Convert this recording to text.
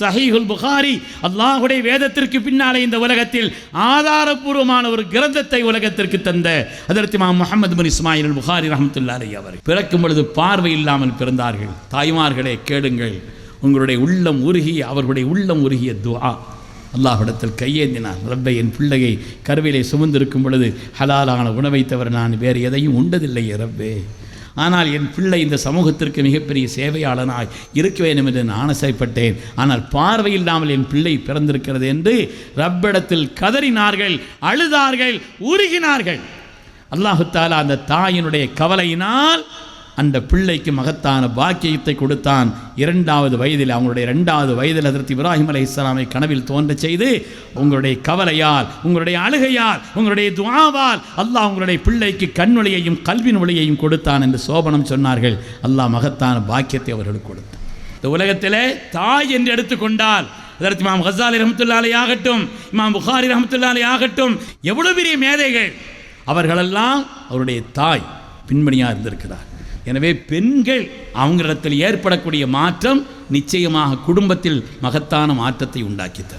சஹீஹுல் புகாரி, அல்லாஹ்வுடைய வேதத்திற்கு பின்னாலே இந்த உலகத்தில் ஆதாரபூர்வமான ஒரு கிரந்தத்தை உலகத்திற்கு தந்த ஹஜ்ரத் இமாம் முஹம்மது பின் இஸ்மாயில் அல் புகாரி ரஹ்மத்துல்லாஹி அலைஹி அவர்கள் பிறக்கும் பொழுது பார்வை இல்லாமல் பிறந்தார்கள். தாய்மார்களே கேளுங்கள், உங்களுடைய உள்ளம் உருகி அவர்களுடைய உள்ளம் உருகிய துஆ அல்லாஹ்விடத்தில் கையேந்தினார். ரப்பை, என் பிள்ளையை கருவிலே சுமந்திருக்கும் பொழுது ஹலாலான உணவை தவிர நான் வேறு எதையும் உண்டதில்லையே ரப்பே. ஆனால் என் பிள்ளை இந்த சமூகத்திற்கு மிகப்பெரிய சேவையாளனாய் இருக்க வேண்டும் என்று நான் ஆசைப்பட்டேன். ஆனால் பார்வை இல்லாமல் என் பிள்ளை பிறந்திருக்கிறது என்று ரப்பிடத்தில் கதறினார்கள், அழுதார்கள், உருகினார்கள். அல்லாஹு தஆலா அந்த தாயினுடைய கவலையினால் அந்த பிள்ளைக்கு மகத்தான பாக்கியத்தை கொடுத்தான். 2வது வயதில், அவங்களுடைய 2வது வயதில் ஹஜ்ரத் இப்ராஹிம் அலைஹிஸ்ஸலாமை கனவில் தோன்ற செய்து, உங்களுடைய கவலையால், உங்களுடைய அழுகையால், உங்களுடைய துஆவால் அல்லாஹ் உங்களுடைய பிள்ளைக்கு கண்ணொளியையும் கல்வின் ஒளியையும் கொடுத்தான் என்று சோபனம் சொன்னார்கள். அல்லாஹ் மகத்தான பாக்கியத்தை அவர்களுக்கு கொடுத்தான். இந்த உலகத்திலே தாய் என்று எடுத்துக்கொண்டால் ஹஜ்ரத் இமாம் கஸாலி ரஹ்மத்துல்லாஹி அலைஹி ஆகட்டும், இமாம் புகாரி ரஹ்மத்துல்லாஹி அலைஹி ஆகட்டும், எவ்வளவு பெரிய மேதைகள் அவர்களெல்லாம் அவருடைய தாய் பின்பணியாக இருந்திருக்கிறார். எனவே பெண்கள் அவங்களிடத்தில் ஏற்படக்கூடிய மாற்றம் நிச்சயமாக குடும்பத்தில் மகத்தான மாற்றத்தை உண்டாக்கித்தரும்.